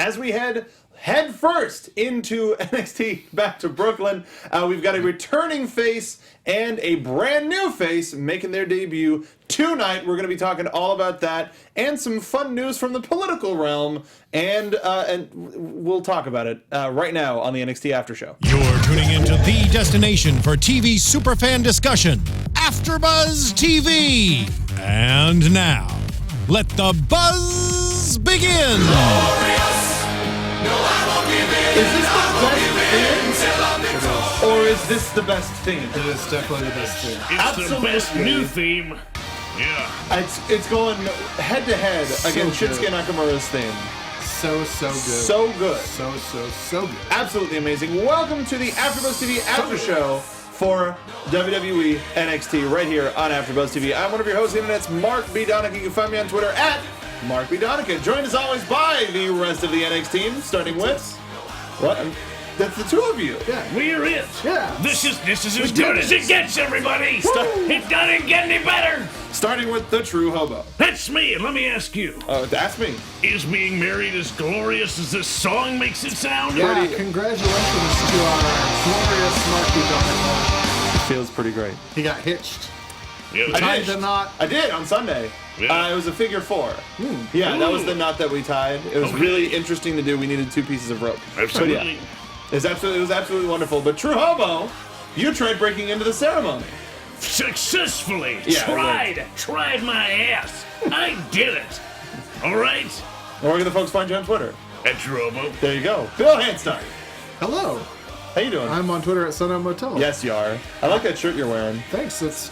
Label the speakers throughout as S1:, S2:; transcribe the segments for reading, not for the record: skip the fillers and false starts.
S1: as we head first into NXT back to Brooklyn. We've got a returning face and a brand new face making their debut tonight. We're going to be talking all about that and some fun news from the political realm, and we'll talk about it right now on the NXT After Show.
S2: You're tuning into the destination for TV superfan discussion, AFTERBUZZ TV. And now, let the buzz begin.
S1: Is this the best thing? Or is this the best theme?
S3: It is definitely the best theme.
S4: It's
S1: Absolutely.
S4: the best new theme. Yeah.
S1: It's going head to head against
S3: good.
S1: Shinsuke Nakamura's theme.
S3: So good.
S1: So good.
S3: So good.
S1: Absolutely amazing. Welcome to the AfterBuzz TV After Show for WWE NXT right here on AfterBuzz TV. I'm one of your hosts, and that's Mark B. Donica. You can find me on Twitter at Mark B. Donica. Joined as always by the rest of the NXT team, starting with... What? That's the two of you.
S3: Yeah.
S4: We're it.
S3: Yeah.
S4: This is as good as it gets, everybody. It doesn't get any better.
S1: Starting with the true Hobo.
S4: That's me, and let me ask you.
S1: That's me.
S4: Is being married as glorious as this song makes it sound?
S3: Yeah, congratulations to our glorious Marky Donica.
S1: Feels pretty great.
S3: He got hitched.
S4: Yeah,
S3: Tied the knot.
S1: I did on Sunday.
S4: Yeah.
S1: It was a figure 4. Yeah, that was the knot that we tied. It was
S4: Okay.
S1: really interesting to do. We needed 2 pieces of rope.
S4: Absolutely.
S1: But yeah, it was absolutely wonderful. But True Hobo, you tried breaking into the ceremony.
S4: Successfully.
S1: Yeah,
S4: Tried my ass. I did it. All right?
S1: Where can the folks find you on Twitter?
S4: That's Robo.
S1: There you go. Bill Hanstock.
S3: Hello.
S1: How you doing?
S3: I'm on Twitter at Sundown Motel.
S1: Yes, you are. I like that shirt you're wearing.
S3: Thanks. It's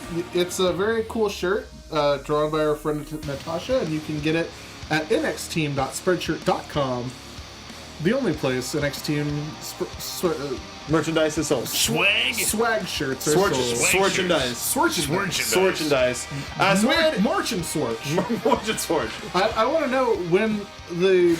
S3: a very cool shirt drawn by our friend Natasha, and you can get it at nxteam.spreadshirt.com. The only place NXT
S1: Merchandise is sold.
S4: Swag.
S3: swag shirts are sold.
S1: Sworchandise.
S4: Sworchandise.
S3: March and Swarch.
S1: March and Sworch.
S3: I want to know when the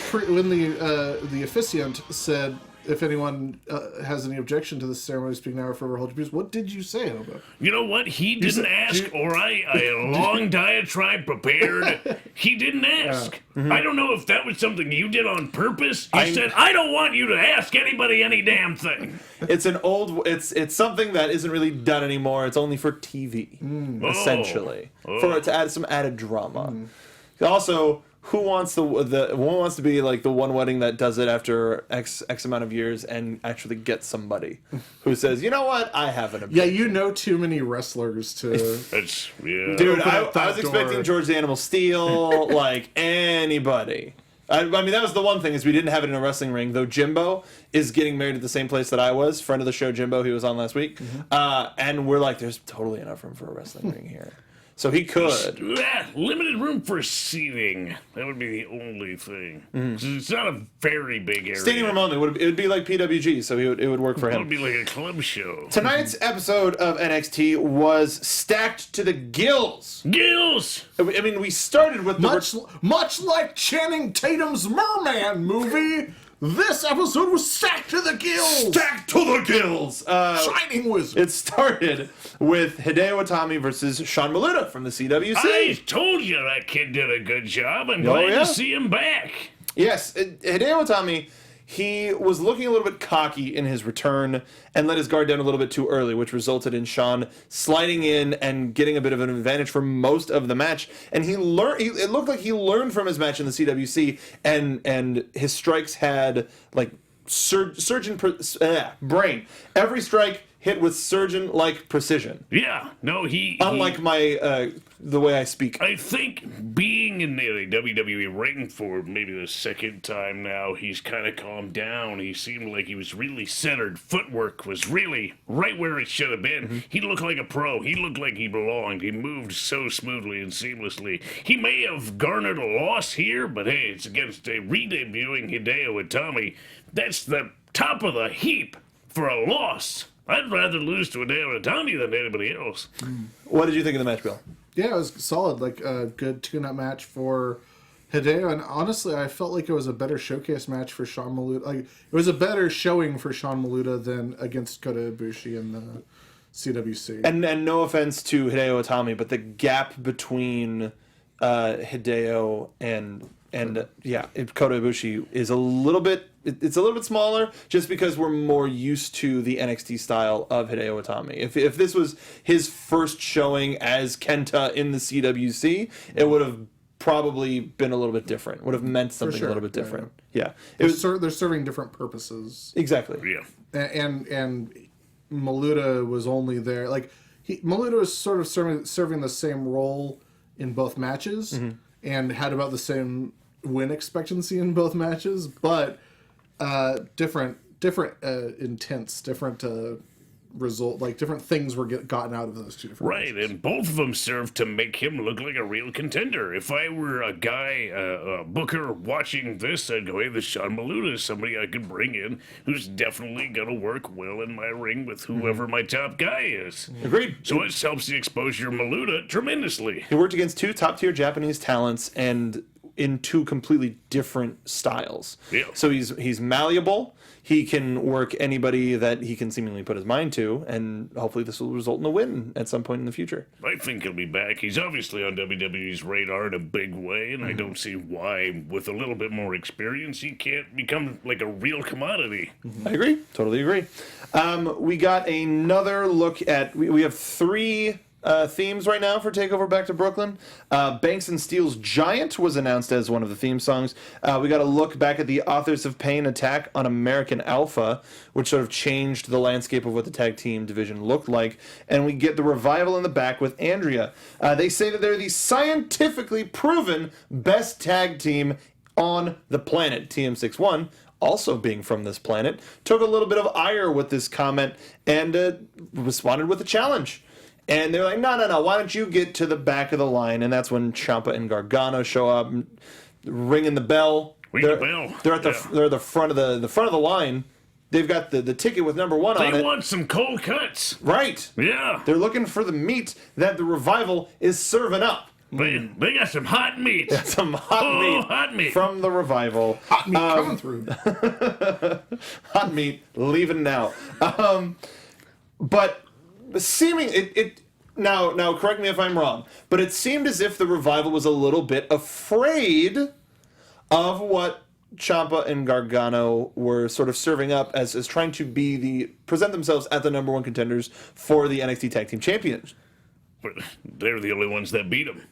S3: officiant said if anyone has any objection to this ceremony speaking now or forever hold your peace. What did you say, Hobo?
S4: You know what? He didn't ask, or I had a long diatribe prepared. He didn't ask. I don't know if that was something you did on purpose. He said, I don't want you to ask anybody any damn thing.
S1: It's it's something that isn't really done anymore. It's only for TV, essentially, to add some added drama. Also, who wants to be like the one wedding that does it after X amount of years and actually get somebody who says, you know what, I have an
S3: Yeah,
S1: opinion.
S3: you know too many wrestlers to.
S4: That's, yeah.
S1: Dude,
S3: Open
S1: I
S3: up that
S1: was expecting
S3: door.
S1: George the Animal Steel, like anybody. I mean, that was the one thing, is we didn't have it in a wrestling ring, though Jimbo is getting married at the same place that I was. Friend of the show, Jimbo, he was on last week. And we're like, there's totally enough room for a wrestling ring here. So he could.
S4: Limited room for seating. That would be the only thing. It's not a very big area.
S1: Standing room only. It would be like PWG, so it would work for
S4: It
S1: him.
S4: would be like a club show.
S1: Tonight's episode of NXT was stacked to the gills.
S4: Gills!
S1: I mean, we started with the...
S3: Much like Channing Tatum's Merman movie, this episode was stacked to the gills.
S1: Stacked to the gills!
S3: Shining Wizard.
S1: It started with Hideo Itami versus Sean Maluta from the CWC.
S4: I told you that kid did a good job. I'm glad to see him back.
S1: Yes, Hideo Itami, he was looking a little bit cocky in his return and let his guard down a little bit too early, which resulted in Sean sliding in and getting a bit of an advantage for most of the match. And he learned. It looked like he learned from his match in the CWC, and his strikes had like surgeon brain. Every strike hit with surgeon-like precision.
S4: Yeah, no,
S1: Unlike the way I speak.
S4: I think being in the WWE ring for maybe the second time now, he's kind of calmed down. He seemed like he was really centered. Footwork was really right where it should have been. He looked like a pro. He looked like he belonged. He moved so smoothly and seamlessly. He may have garnered a loss here, but hey, it's against a re-debuting Hideo Itami. That's the top of the heap for a loss. I'd rather lose to Hideo Itami than anybody else.
S1: What did you think of the match, Bill?
S3: Yeah, it was solid. Like a good tune-up match for Hideo, and honestly, I felt like it was a better showcase match for Sean Maluta. Like it was a better showing for Sean Maluta than against Kota Ibushi in the CWC.
S1: And no offense to Hideo Itami, but the gap between Hideo and And Kota Ibushi is a little bit. It's a little bit smaller, just because we're more used to the NXT style of Hideo Itami. If this was his first showing as Kenta in the CWC, it would have probably been a little bit different. Would have meant something a little bit different. Yeah,
S3: they're serving different purposes.
S1: Exactly.
S4: Yeah.
S3: And Maluda was only there Maluda was sort of serving the same role in both matches, and had about the same win expectancy in both matches, but different intents, different result, different things were gotten out of those two different matches.
S4: And both of them served to make him look like a real contender. If I were a guy, a booker watching this, I'd go, hey, this Sean Maluda is somebody I could bring in who's definitely gonna work well in my ring with whoever my top guy is.
S1: Agreed.
S4: So it helps the exposure of Maluda tremendously.
S1: He worked against two top-tier Japanese talents and in two completely different styles.
S4: Yeah.
S1: So he's malleable. He can work anybody that he can seemingly put his mind to, and hopefully this will result in a win at some point in the future.
S4: I think he'll be back. He's obviously on WWE's radar in a big way, and I don't see why, with a little bit more experience, he can't become like a real commodity.
S1: I agree. Totally agree. We got another look at... We have three... themes right now for TakeOver Back to Brooklyn. Banks and Steel's Giant was announced as one of the theme songs. We got a look back at the Authors of Pain attack on American Alpha, which sort of changed the landscape of what the tag team division looked like. And we get the Revival in the back with Andrea. They say that they're the scientifically proven best tag team on the planet. TM61, also being from this planet, took a little bit of ire with this comment and responded with a challenge. And they're like, no, why don't you get to the back of the line? And that's when Ciampa and Gargano show up, ringing the bell. They're at the front of the line. They've got the ticket with number 1 on it.
S4: They want some cold cuts.
S1: Right.
S4: Yeah.
S1: They're looking for the meat that the Revival is serving up.
S4: They got some hot meat.
S1: Some hot meat from the Revival.
S3: Hot meat coming through.
S1: Hot meat leaving now. But seeming now correct me if I'm wrong, but it seemed as if the Revival was a little bit afraid of what Ciampa and Gargano were sort of serving up as trying to present themselves as the number 1 contenders for the NXT Tag Team Champions.
S4: But they're the only ones that beat them.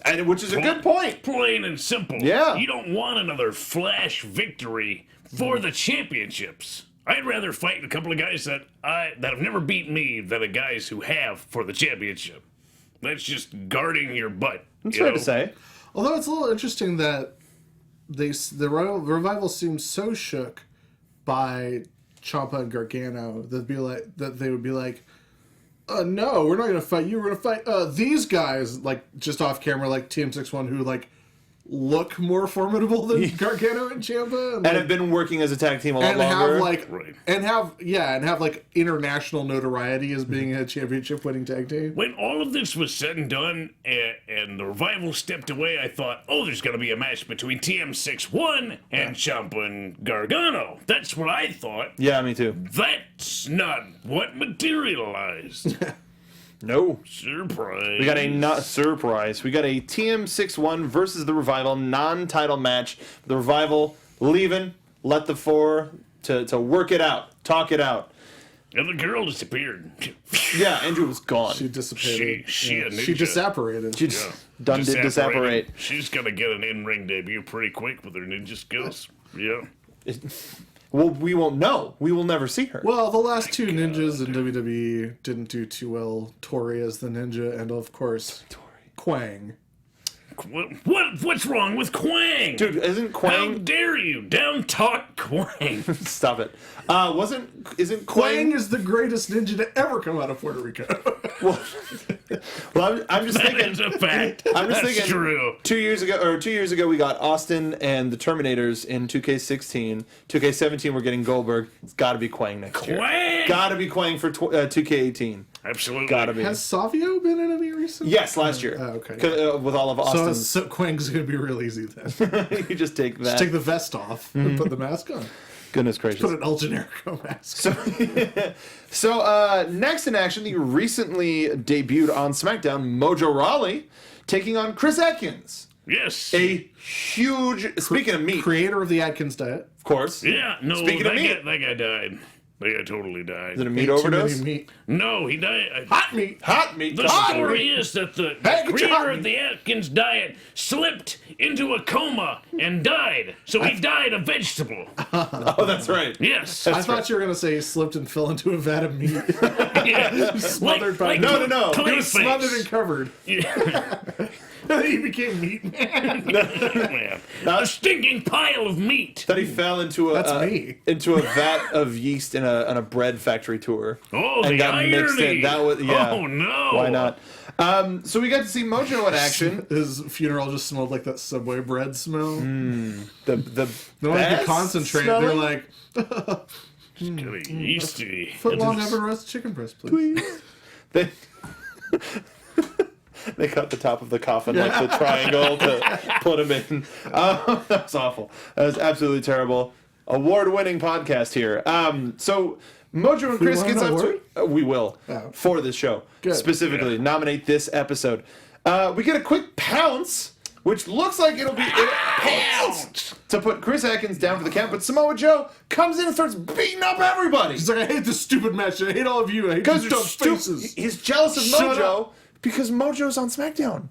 S1: And which is a good point.
S4: Plain and simple.
S1: Yeah.
S4: You don't want another flash victory for the championships. I'd rather fight a couple of guys that have never beat me than the guys who have for the championship. That's just guarding your butt.
S1: That's fair to say.
S3: Although it's a little interesting that the Revival seems so shook by Ciampa and Gargano that they would be like, no, we're not going to fight you. We're going to fight these guys, just off camera, like TM61, who look more formidable than Gargano and Ciampa,
S1: and have been working as a tag team a lot longer.
S3: And have international notoriety as being a championship winning tag team.
S4: When all of this was said and done, and the Revival stepped away, I thought, there's going to be a match between TM61 and Ciampa and Gargano. That's what I thought.
S1: Yeah, me too.
S4: That's not what materialized.
S1: No.
S4: Surprise.
S1: We got a surprise. We got a TM61 versus the Revival non-title match. The Revival leaving, let the 4 to work it out, talk it out.
S4: And the girl disappeared.
S1: Yeah, Andrew was gone.
S3: She dissipated.
S4: She
S3: disapparated.
S1: She just done did disapparate.
S4: She's gonna get an in-ring debut pretty quick with her ninja skills. Yeah.
S1: Well, we won't know. We will never see her.
S3: Well, the last 2 ninjas in WWE didn't do too well. Tori as the ninja, and of course, Quang.
S4: What's wrong with Quang?
S1: Dude, isn't Quang...
S4: How dare you down-talk Quang?
S1: Stop it. Isn't
S3: Quang is the greatest ninja to ever come out of Puerto Rico.
S1: Well, I'm just thinking...
S4: That's a fact.
S1: I'm just thinking...
S4: True.
S1: 2 years ago, we got Austin and the Terminators in 2K16. 2K17, we're getting Goldberg. It's got to be Quang next year. Got to be Quang for 2K18.
S4: Absolutely.
S1: Gotta be.
S3: Has Savio been in any recent?
S1: Yes, last year.
S3: Okay.
S1: With all of Austin's...
S3: So Quang's going to be real easy then.
S1: You just take that.
S3: Just take the vest off and put the mask on.
S1: Goodness gracious.
S3: Put an El Generico mask.
S1: So next in action, the recently debuted on SmackDown, Mojo Rawley taking on Chris Atkins.
S4: Yes.
S1: A huge. Speaking of meat,
S3: Creator of the Atkins diet.
S1: of course.
S4: Yeah, no,
S1: Speaking of meat,
S4: that guy died. That guy totally died.
S1: is it a meat
S3: Ate too
S1: overdose?
S3: many meat.
S4: No, he died.
S3: Hot meat.
S1: Hot meat.
S4: The
S1: Hot
S4: story
S1: meat.
S4: is that the
S1: Hey, get your hot
S4: creator of
S1: meat.
S4: the Atkins diet slipped into a coma and died. So he died a vegetable.
S1: Oh, that's right.
S4: Yes.
S3: I thought you were gonna say he slipped and fell into a vat of meat.
S4: Yeah.
S3: Smothered by
S1: No, no, no.
S3: He was smothered and covered.
S4: Yeah.
S3: He became meat man.
S4: Man. A stinking pile of meat.
S1: That he fell into a
S3: That's me.
S1: into a vat of yeast in a bread factory tour.
S4: Oh,
S1: and
S4: the
S1: got
S4: irony.
S1: mixed in. That was
S4: Oh, no.
S1: Why not? So we got to see Mojo in action.
S3: His funeral just smelled like that Subway bread smell.
S1: The
S3: No one could
S1: best
S3: concentrate.
S1: smelling?
S3: They're like,
S4: Kind of yeasty.
S3: foot long oven roast chicken breast, please.
S1: They they cut the top of the coffin like the triangle to put him in. That was awful. That was absolutely terrible. Award-winning podcast here. So Mojo and Chris
S3: want
S1: gets
S3: an
S1: up to.
S3: award?
S1: We will
S3: Oh.
S1: for this show
S3: Good.
S1: specifically nominate this episode. We get a quick pounce, which looks like it'll be pounce to put Chris Atkins down for the count. But Samoa Joe comes in and starts beating up everybody.
S3: He's like, I hate this stupid match. I hate all of you. I hate
S1: Because
S3: these dumb faces.
S1: he's jealous of
S3: Shut
S1: Mojo because Mojo's on SmackDown.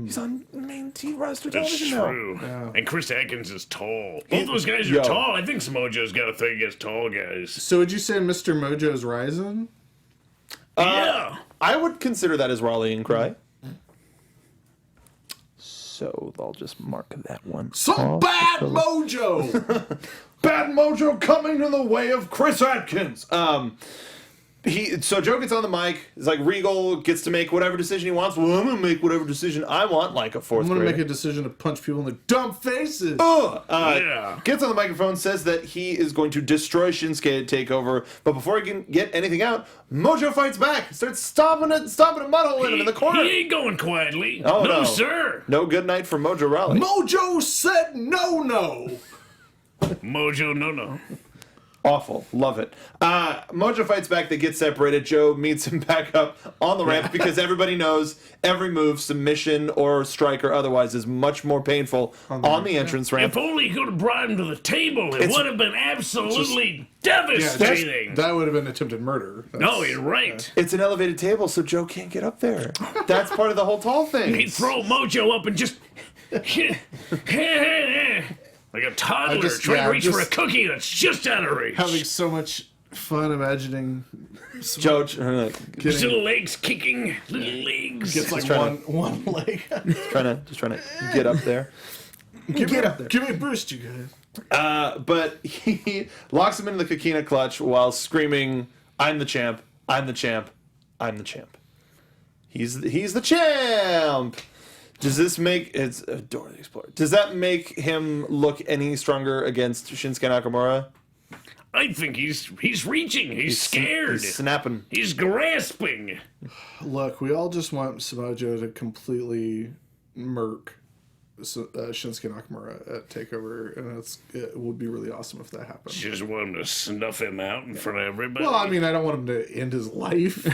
S1: He's on main team roster
S4: That's
S1: television now.
S4: true. And Chris Atkins is tall. Both those guys are
S1: Yo.
S4: tall. I think Samojo's got a thing against tall guys.
S3: So would you say Mr. Mojo's rising?
S4: Yeah.
S1: I would consider that as rallying cry. So I'll just mark that one.
S3: Some bad mojo.
S1: Bad Mojo coming in the way of Chris Atkins. So Joe gets on the mic. It's like Regal gets to make whatever decision he wants. Well, I'm gonna make whatever decision I want, like a fourth
S3: I'm gonna
S1: grader.
S3: make a decision to punch people in the dumb faces.
S4: Yeah.
S1: Gets on the microphone, says that he is going to destroy Shinsuke at TakeOver, but before he can get anything out, Mojo fights back, starts stomping a mud hole in him in the corner.
S4: He ain't going quietly.
S1: Oh,
S4: no,
S1: no.
S4: sir.
S1: No good night for Mojo Rawley.
S3: Mojo said no.
S4: Mojo, no.
S1: Awful. Love it. Mojo fights back. They get separated. Joe meets him back up on the ramp because everybody knows every move, submission or strike or otherwise, is much more painful on the entrance ramp.
S4: If only he could have brought him to the table, it would have been absolutely devastating.
S3: That would have been attempted murder.
S4: No, you're right.
S1: It's an elevated table, so Joe can't get up there. That's part of the whole tall thing.
S4: He'd throw Mojo up and just like a toddler trying to reach for a cookie that's just out of reach.
S3: Having so much fun imagining
S1: Joe,
S4: His
S3: getting
S4: little legs kicking, little legs.
S3: gets like
S1: trying
S3: one leg.
S1: just trying to get up there.
S3: Get up there. Give me a boost, you guys.
S1: But he locks him into the Coquina clutch while screaming, "I'm the champ! I'm the champ! I'm the champ!" He's the champ. Does this make it's Dora the Explorer? Does that make him look any stronger against Shinsuke Nakamura?
S4: I think he's reaching. He's scared.
S1: He's snapping.
S4: He's grasping.
S3: Look, we all just want Samoa Joe to completely murk Shinsuke Nakamura at TakeOver, and it would be really awesome if that happened.
S4: Just want him to snuff him out in front of everybody.
S3: Well, I mean, I don't want him to end his life.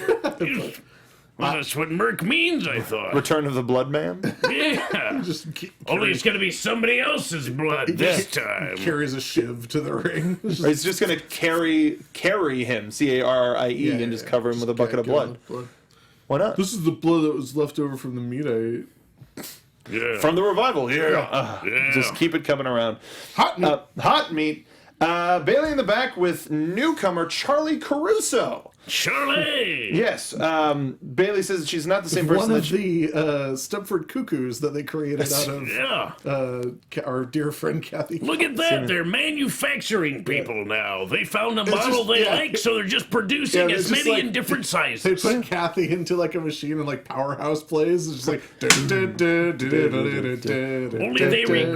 S4: Well, that's what Merc means, I thought.
S1: Return of the Blood Man.
S4: Yeah.
S3: Just
S4: Only it's going to be somebody else's blood this time.
S3: carries a shiv to the ring.
S1: He's just gonna carry him, Carrie, and just cover him with a bucket of blood. Why not?
S3: This is the blood that was left over from the meat I ate.
S4: Yeah.
S1: From the revival here.
S4: Yeah.
S1: Just keep it coming around.
S3: Hot meat.
S1: Hot meat. Bailey in the back with newcomer Charlie Caruso.
S4: Charlie!
S1: Yes. Bailey says that she's not the same person
S3: One
S1: that
S3: of
S1: she...
S3: the Stepford Cuckoos that they created out of
S4: Yeah.
S3: our dear friend Kathy.
S4: Look at that. They're manufacturing people now. They found a model
S3: just-
S4: they
S3: yeah.
S4: like, so they're just producing
S3: Yeah,
S4: as
S3: it's just
S4: many
S3: like-
S4: in different
S3: They
S4: sizes.
S3: put Kathy into like a machine and like Powerhouse plays. It's just like.
S4: Only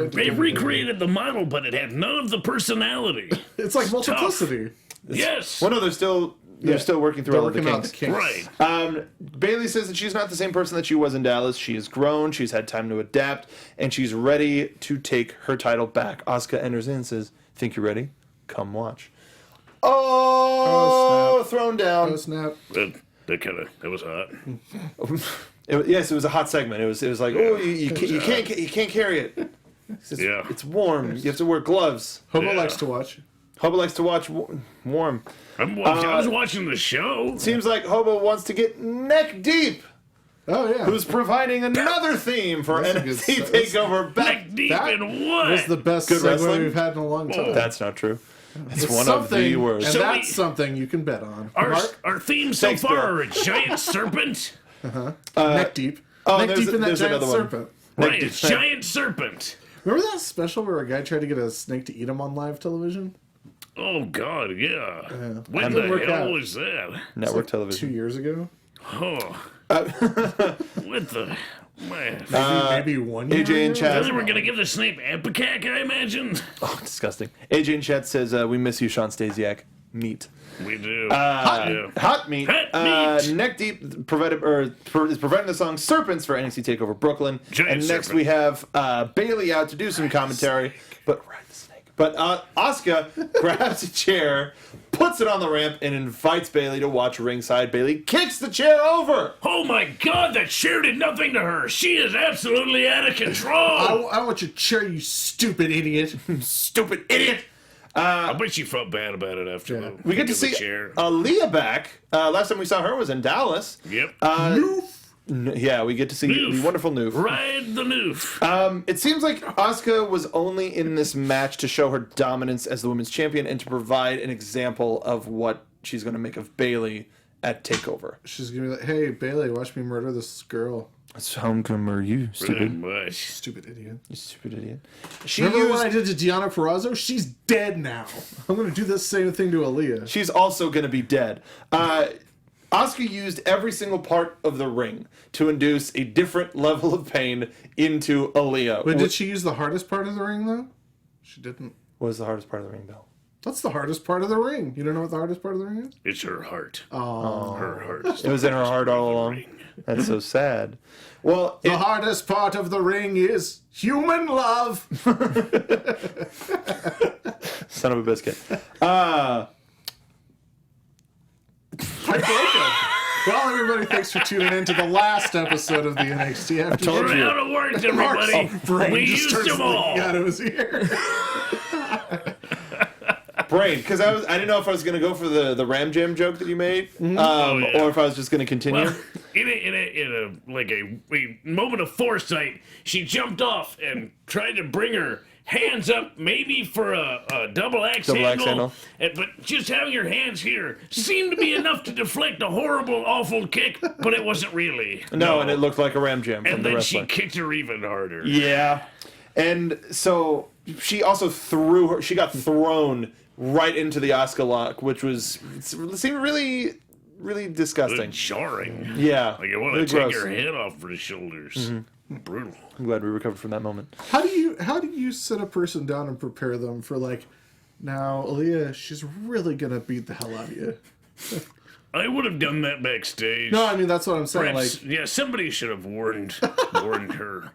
S4: they recreated the model, but it had none of the personality.
S3: It's like multiplicity.
S4: Yes.
S1: Well, no, they're still working through
S3: They're
S1: all of the
S3: working out the
S1: kinks.
S3: kinks.
S4: Right.
S1: Bailey says that she's not the same person that she was in Dallas. She has grown, she's had time to adapt, and she's ready to take her title back. Asuka enters in and says, "Think you're ready? Come watch." Oh,
S3: Oh, snap.
S1: thrown down.
S3: Oh, snap.
S4: That was hot.
S1: Yes, it was a hot segment. It was like, oh, you can't carry it. It's warm. You have to wear gloves.
S3: Hobo likes to watch.
S1: Hobo likes to watch warm.
S4: I was watching the show.
S1: Seems like Hobo wants to get neck deep.
S3: Oh yeah.
S1: Who's providing another theme for NXT Takeover?
S4: Neck deep in what?
S3: Was the best
S1: Good
S3: segue
S1: wrestling?
S3: we've had in a long time.
S1: That's not true. It's one of
S3: something,
S1: the worst.
S3: and
S4: So
S3: that's something you can bet on.
S4: Our theme so
S1: Thanks,
S4: far
S1: Bill.
S4: are a giant serpent.
S3: Neck deep. Neck
S1: there's-
S3: deep in that
S1: there's
S3: giant
S1: another one.
S3: serpent.
S4: Right, it's giant serpent.
S3: Remember that special where a guy tried to get a snake to eat him on live television?
S4: Oh God, yeah. When
S3: How'd
S4: the
S3: it work
S4: hell
S3: out?
S4: was that?
S1: Network
S3: 2
S1: television.
S3: years ago.
S4: Oh, what the man?
S3: Maybe 1 year
S1: AJ in
S3: ago?
S1: chat.
S4: They were gonna give the snake Epicac, I imagine.
S1: Oh, disgusting. AJ in chat says, we miss you, Sean Stasiak. Meat.
S4: We do.
S1: Hot meat.
S4: Hot meat.
S1: Neck Deep is providing the song Serpents for NXT TakeOver Brooklyn.
S4: Giant
S1: and next
S4: serpent.
S1: we have Bailey out to do some commentary. But ride the snake. But Asuka grabs a chair, puts it on the ramp, and invites Bailey to watch ringside. Bailey kicks the chair over.
S4: Oh my God, that chair did nothing to her. She is absolutely out of control.
S3: I want your chair, you stupid idiot.
S1: Stupid idiot.
S4: I bet she felt bad about it after
S3: Yeah.
S4: the
S1: We get to
S4: kick of the
S1: see
S4: chair.
S1: Aaliyah back. Last time we saw her was in Dallas.
S4: Yep.
S1: Yeah, we get to see
S4: Noof.
S1: the wonderful Noof.
S4: Ride the noof.
S1: It seems like Asuka was only in this match to show her dominance as the women's champion and to provide an example of what she's going to make of Bailey at TakeOver.
S3: She's gonna be like, hey, Bailey, watch me murder this girl.
S1: So how come are you,
S4: Pretty
S1: stupid?
S4: much.
S3: Stupid idiot.
S1: You stupid idiot. She
S3: Remember what I did to Deonna Purrazzo? She's dead now. I'm gonna do the same thing to Aaliyah.
S1: She's also going to be dead. Asuka used every single part of the ring to induce a different level of pain into Aaliyah.
S3: But did she use the hardest part of the ring though? She didn't.
S1: What was the hardest part of the ring, Bill?
S3: That's the hardest part of the ring. You don't know what the hardest part of the ring is?
S4: It's her heart.
S3: Oh.
S4: Her heart.
S1: It was in her heart all along. That's so sad. Well,
S3: The hardest part of the ring is human love.
S1: son of a biscuit.
S3: Well, everybody, thanks for tuning in to the last episode of the NXT After
S1: told
S4: We're
S1: you.
S4: out of words, everybody.
S3: Brain
S4: We
S3: just
S4: used
S3: starts
S4: them all.
S3: looking at his ear.
S1: Brain, because I didn't know if I was going to go for the Ram Jam joke that you made,
S4: yeah.
S1: or if I was just going to continue.
S4: Well, in a moment of foresight, she jumped off and tried to bring her hands up, maybe for a double axe handle. But just having her hands here seemed to be enough to deflect a horrible, awful kick, but it wasn't really.
S1: No, and it looked like a Ram Jam from
S4: And
S1: the
S4: then
S1: wrestler.
S4: she kicked her even harder.
S1: Yeah, and so she also threw her. She got thrown right into the Asuka lock, which seemed really, really disgusting.
S4: Jarring.
S1: Yeah,
S4: Like, I want
S1: really
S4: to take
S1: gross.
S4: her head off her shoulders. Brutal.
S1: I'm glad we recovered from that moment.
S3: How do you sit a person down and prepare them for like, now Aaliyah, she's really gonna beat the hell out of you?
S4: I would have done that backstage.
S3: No, I mean that's what I'm saying.
S4: Perhaps,
S3: Like,
S4: yeah, somebody should have warned her.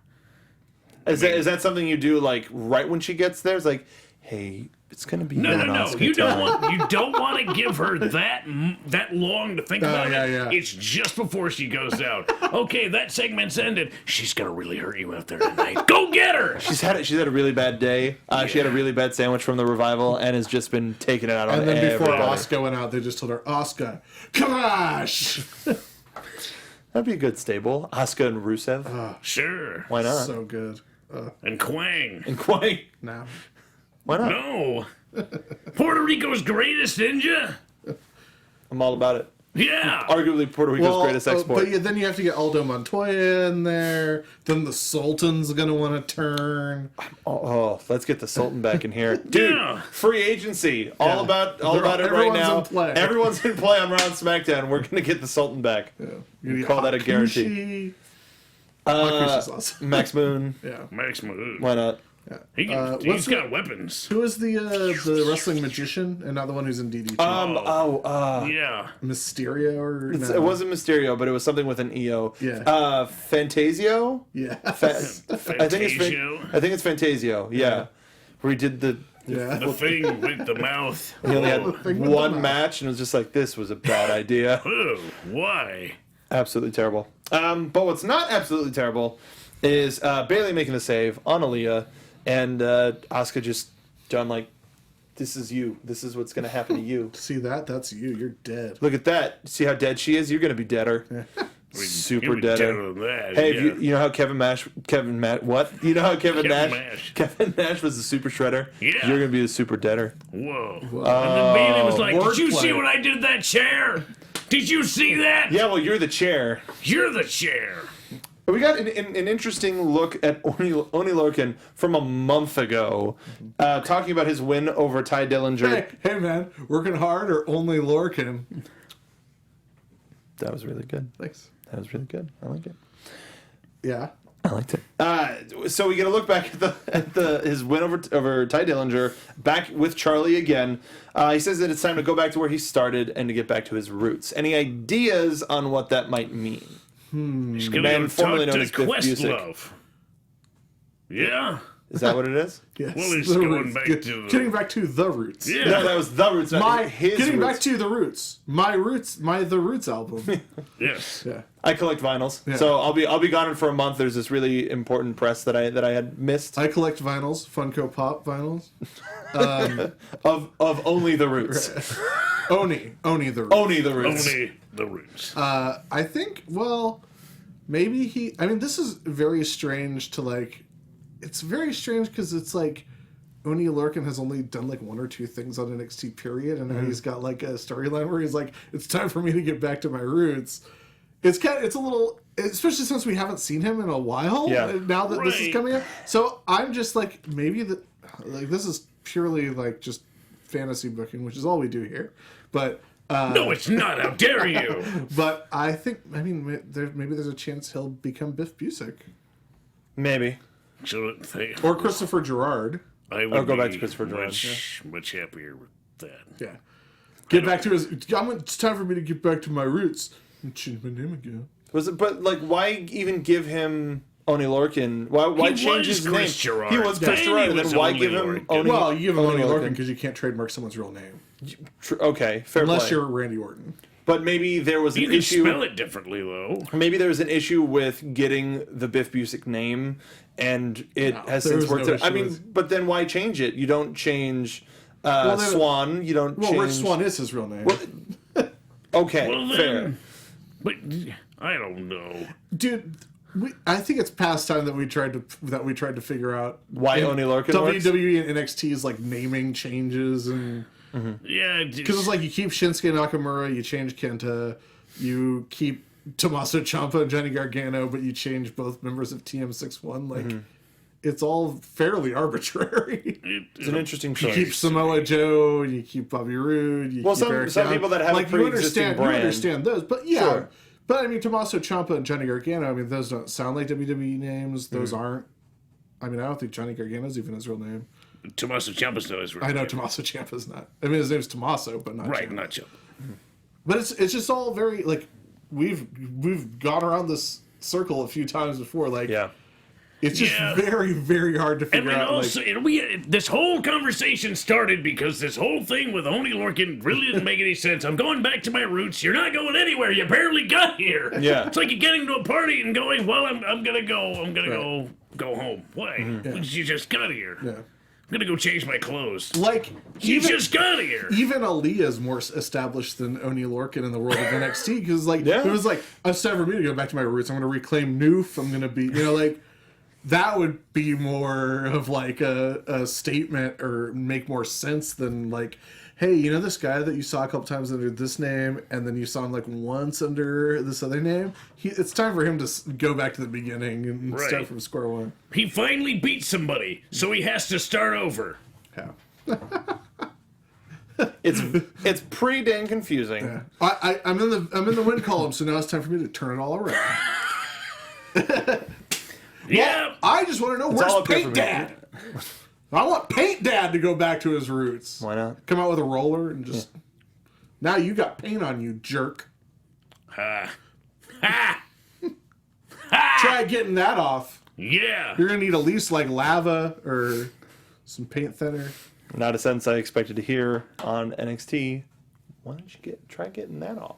S1: Is that something you do like right when she gets there? It's like, hey, it's gonna be
S4: No.
S1: Asuka
S4: You
S1: time.
S4: don't want to give her that long to think about
S3: yeah,
S4: it.
S3: yeah.
S4: It's just before she goes out. Okay, that segment's ended. She's gonna really hurt you out there tonight. Go get her.
S1: She's had a really bad day. She had a really bad sandwich from the revival and has just been taking it out on
S3: and then before
S1: everybody.
S3: Asuka went out, they just told her, Asuka, crash.
S1: That'd be a good stable. Asuka and Rusev.
S4: Sure.
S1: Why not?
S3: So good.
S4: And Quang.
S1: And Quang.
S3: Now.
S1: Why not?
S4: No. Puerto Rico's greatest ninja.
S1: I'm all about it.
S4: Yeah.
S1: Arguably Puerto Rico's greatest export.
S3: But then you have to get Aldo Montoya in there. Then the Sultan's gonna want to turn.
S1: Oh, let's get the Sultan back in here, dude.
S4: Yeah.
S1: Free agency, all about it right
S3: everyone's
S1: now.
S3: in play.
S1: Everyone's in play on Raw and SmackDown. We're gonna get the Sultan back. Call that a guarantee.
S3: Hakushi's awesome.
S1: Max Moon,
S3: Yeah.
S4: Max Mahmood.
S1: why not?
S4: He's
S3: what's
S4: got weapons.
S3: Who is the wrestling magician and not the one who's in DDT?
S4: Yeah.
S3: Mysterio or no?
S1: It wasn't Mysterio, but it was something with an EO.
S3: Yeah.
S1: Fantasio.
S3: Yeah.
S1: I think it's Fantasio. Yeah, where he did the.
S3: Yeah.
S4: The thing with the mouth.
S1: He only had
S3: thing with the
S1: one
S3: mouth.
S1: match, and it was just like, this was a bad idea.
S4: Oh, why?
S1: Absolutely terrible. But what's not absolutely terrible is Bailey making the save on Aaliyah, and Asuka just done like, this is you. This is what's going to happen to you.
S3: See that? That's you. You're dead.
S1: Look at that. See how dead she is? You're going to be deader. Super deader. Hey,
S4: yeah.
S1: you know how Kevin Nash was the super shredder?
S4: Yeah.
S1: You're going to be the super deader.
S4: Whoa. And then Bailey was like, did you see
S3: wordplay.
S4: what I did to that chair? Did you see that?
S1: Yeah, well, you're the chair.
S4: You're the chair.
S1: We got an interesting look at Oni Lorcan from a month ago, talking about his win over Ty Dillinger.
S3: Hey, man, working hard or only Lorcan?
S1: That was really good.
S3: Thanks.
S1: That was really good. I like it.
S3: Yeah.
S1: I liked it. So we get a look back at his win over Ty Dillinger, back with Charlie again. He says that it's time to go back to where he started and to get back to his roots. Any ideas on what that might mean?
S4: He's gonna
S1: Man
S4: go
S1: formerly
S4: talk
S1: known
S4: to
S1: as Biff Busick.
S4: Questlove. Yeah.
S1: Is that what it is?
S3: Yes.
S4: Well, he's
S3: The
S4: going
S3: roots.
S4: back to the-
S3: Getting back to the roots.
S4: Yeah.
S1: No, that was the roots. Not his
S3: Getting
S1: roots.
S3: back to the roots. My roots. The Roots album.
S4: Yes.
S3: Yeah.
S1: I collect vinyls,
S3: Yeah.
S1: so I'll be gone for a month. There's this really important press that I had missed
S3: I collect vinyls. Funko Pop vinyls.
S1: of only the roots.
S3: Oni the Roots.
S1: Only the roots.
S4: Only the roots.
S3: I think, well, maybe I mean, this is very strange to, like, it's very strange because it's like Oni Lorcan has only done like one or two things on NXT period, and now he's got like a storyline where he's like, it's time for me to get back to my roots. It's a little, especially since we haven't seen him in a while.
S1: Yeah.
S3: Now that this is
S4: Right.
S3: coming up, so I'm just like, maybe this is purely like just fantasy booking, which is all we do here, but.
S4: No, it's not. How dare you?
S3: But I think, I mean, maybe there's a chance he'll become Biff Busick.
S1: Maybe.
S4: So
S3: Or Christopher Gerard.
S4: I would
S1: Or go back
S4: be
S1: to Christopher Gerard,
S4: much happier with that.
S3: Yeah. Get back to it's time for me to get back to my roots. And change my name again.
S1: Was it? But like, why even give him Oni Lorcan? Why
S4: He
S1: change
S4: was
S1: his
S4: Chris
S1: name?
S4: Gerard.
S1: He was Chris
S4: Then
S1: Gerard,
S4: he
S1: and
S4: was
S1: then why
S4: Oni
S1: give him
S4: Lorcan.
S1: Oni?
S3: Well, you give him Oni Lorcan
S1: Lorcan
S3: because you can't trademark someone's real name.
S1: Okay, fair
S3: Unless
S1: play.
S3: you're Randy Orton.
S1: But maybe there was an
S4: You can
S1: issue.
S4: spell it differently, though.
S1: Maybe there was an issue with getting the Biff Busick name, and it has
S3: there
S1: since
S3: was
S1: worked
S3: no
S1: out. I
S3: issue
S1: mean,
S3: with-
S1: but then why change it? You don't change
S3: then-
S1: Swan. You don't
S3: Well,
S1: change.
S3: Rich Swann is his real name.
S1: Okay,
S4: Well, then,
S1: fair.
S4: But I don't know.
S3: Dude, I think it's past time that we tried to figure out
S1: Why Oni Lorcan works?
S3: WWE and NXT's like naming changes, and
S4: Yeah,
S3: because it's like you keep Shinsuke Nakamura, you change Kenta, you keep Tommaso Ciampa and Johnny Gargano, but you change both members of TM61. Like, it's all fairly arbitrary.
S1: It's an interesting
S3: You
S1: choice.
S3: keep Samoa Joe, you keep Bobby Roode, you
S1: Well,
S3: keep
S1: some
S3: Eric
S1: some
S3: Young.
S1: people that have
S3: like,
S1: a pre-existing
S3: you
S1: brand.
S3: understand those, but yeah.
S1: Sure.
S3: But I mean, Tommaso Ciampa and Johnny Gargano, I mean, those don't sound like WWE names. Those aren't. I mean, I don't think Johnny Gargano's even his real name.
S4: Tommaso Ciampa's not his real
S3: I know
S4: name.
S3: Tommaso Ciampa's not. I mean, his name's Tommaso, but not
S4: Right,
S3: Ciampa.
S4: not Ciampa.
S3: But it's just all very like we've gone around this circle a few times before. Like,
S1: Yeah.
S3: it's just
S4: Yeah.
S3: very, very hard to
S4: And
S3: figure
S4: then
S3: out.
S4: also, this whole conversation started because this whole thing with Oni Lorcan really didn't make any sense. I'm going back to my roots. You're not going anywhere. You barely got here.
S1: Yeah.
S4: It's like you're getting to a party and going, well, I'm gonna go home. Why? You just got here.
S3: Yeah.
S4: I'm gonna go change my clothes.
S3: Like
S4: You just got here.
S3: even Aaliyah is more established than Oni Lorcan in the world of NXT because like
S1: Yeah.
S3: it was like it's time for me to go back to my roots. I'm going to reclaim Noof. I'm going to be like that would be more of like a statement or make more sense than like, hey, you know this guy that you saw a couple times under this name and then you saw him like once under this other name. It's time for him to go back to the beginning and
S4: Right.
S3: start from square one.
S4: He finally beat somebody, so he has to start over.
S3: Yeah.
S1: It's pretty dang confusing.
S3: I'm in the win column, so now it's time for me to turn it all around.
S4: Yeah.
S3: I just want to know
S1: all
S3: where's
S1: up here for
S3: Paint
S1: me.
S3: Dad. I want Paint Dad to go back to his roots.
S1: Why not?
S3: Come out with a roller and just. Now you got paint on you, jerk.
S4: Ha.
S3: Try getting that off.
S4: Yeah.
S3: You're gonna need at least like lava or some paint thinner.
S1: Not a sentence I expected to hear on NXT. Why don't you try getting that off?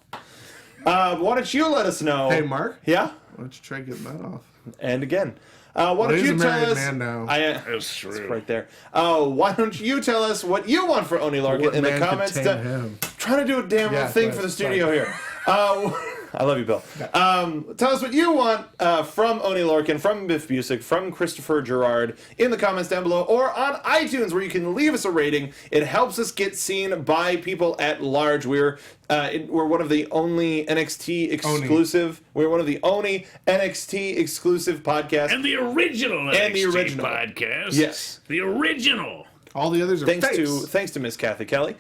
S1: Why don't you let us know?
S3: Hey, Mark.
S1: Yeah?
S3: Why don't you try getting that off?
S1: And again. Why don't
S3: he's
S1: you
S3: a
S1: tell
S3: married
S1: us?
S3: man now.
S4: That's true.
S1: It's right there. Why don't you tell us what you want for Oni Larkin
S3: What
S1: in the
S3: man could
S1: comments?
S3: tame him?
S1: Trying to do a damn
S3: Yeah,
S1: thing
S3: go
S1: for the
S3: ahead.
S1: studio here. I love you, Bill. Tell us what you want from Oni Larkin, from Biff Busick, from Christopher Gerard in the comments down below, or on iTunes where you can leave us a rating. It helps us get seen by people at large. We're one of the only NXT exclusive. We're one of the only NXT exclusive podcasts.
S4: And the original NXT podcast.
S1: Yes.
S4: The original.
S3: All the others are
S1: Thanks to Miss Kathy Kelly.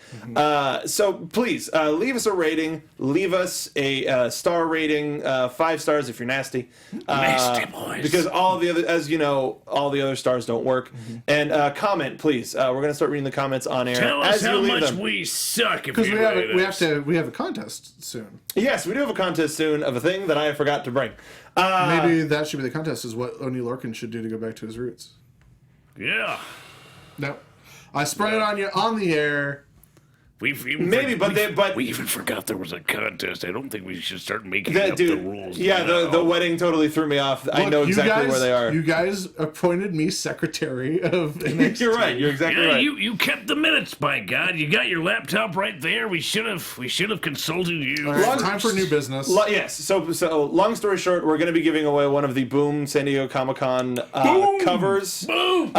S1: So please leave us a rating. Leave us a star rating, 5 stars if you're nasty.
S4: Nasty boys.
S1: Because all the other, as you know, all the other stars don't work. And comment, please. We're gonna start reading the comments on air.
S4: Tell us
S1: as you
S4: how
S1: leave
S4: much
S1: them.
S4: we suck if
S3: Because
S4: you
S3: we have a contest soon.
S1: Yes, we do have a contest soon of a thing that I forgot to bring.
S3: Maybe that should be the contest. Is what Oni Larkin should do to go back to his roots.
S4: Yeah.
S3: No, I sprung it on you on the air.
S4: We even forgot there was a contest. I don't think we should start making up the rules.
S1: Yeah, the wedding totally threw me off. I know exactly where they are.
S3: You guys appointed me secretary of NXT.
S1: You're right. You're exactly
S4: Yeah,
S1: right.
S4: you kept the minutes, by God. You got your laptop right there. We should have consulted you.
S3: All right, time for new business.
S1: Yes. So long story short, we're going to be giving away one of the Boom San Diego Comic-Con covers.
S4: Boom!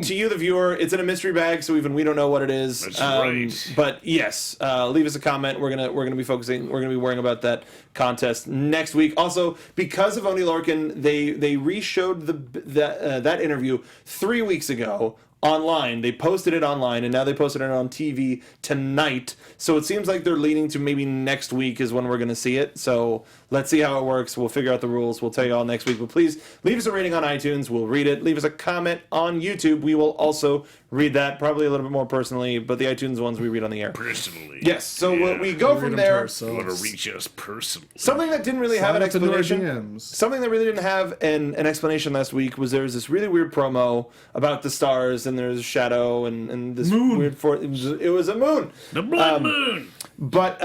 S1: To you, the viewer, it's in a mystery bag, so even we don't know what it is.
S4: That's right.
S1: But yes, leave us a comment. We're gonna be focusing. We're gonna be worrying about that contest next week. Also, because of Oni Larkin, they re-showed that interview 3 weeks ago online. They posted it online, and now they posted it on TV tonight. So it seems like they're leaning to maybe next week is when we're going to see it. So let's see how it works. We'll figure out the rules. We'll tell you all next week. But please leave us a rating on iTunes. We'll read it. Leave us a comment on YouTube. We will also read that, probably a little bit more personally, but the iTunes ones we read on the air.
S4: Personally.
S1: Yes. So we go from there.
S4: You want to reach us personally.
S1: Something that didn't really have an
S3: Slide up into our
S1: explanation.
S3: DMs.
S1: Something that really didn't have an explanation last week was there was this really weird promo about the stars, and there's a shadow and this weird it was a moon.
S4: The blood moon.
S1: But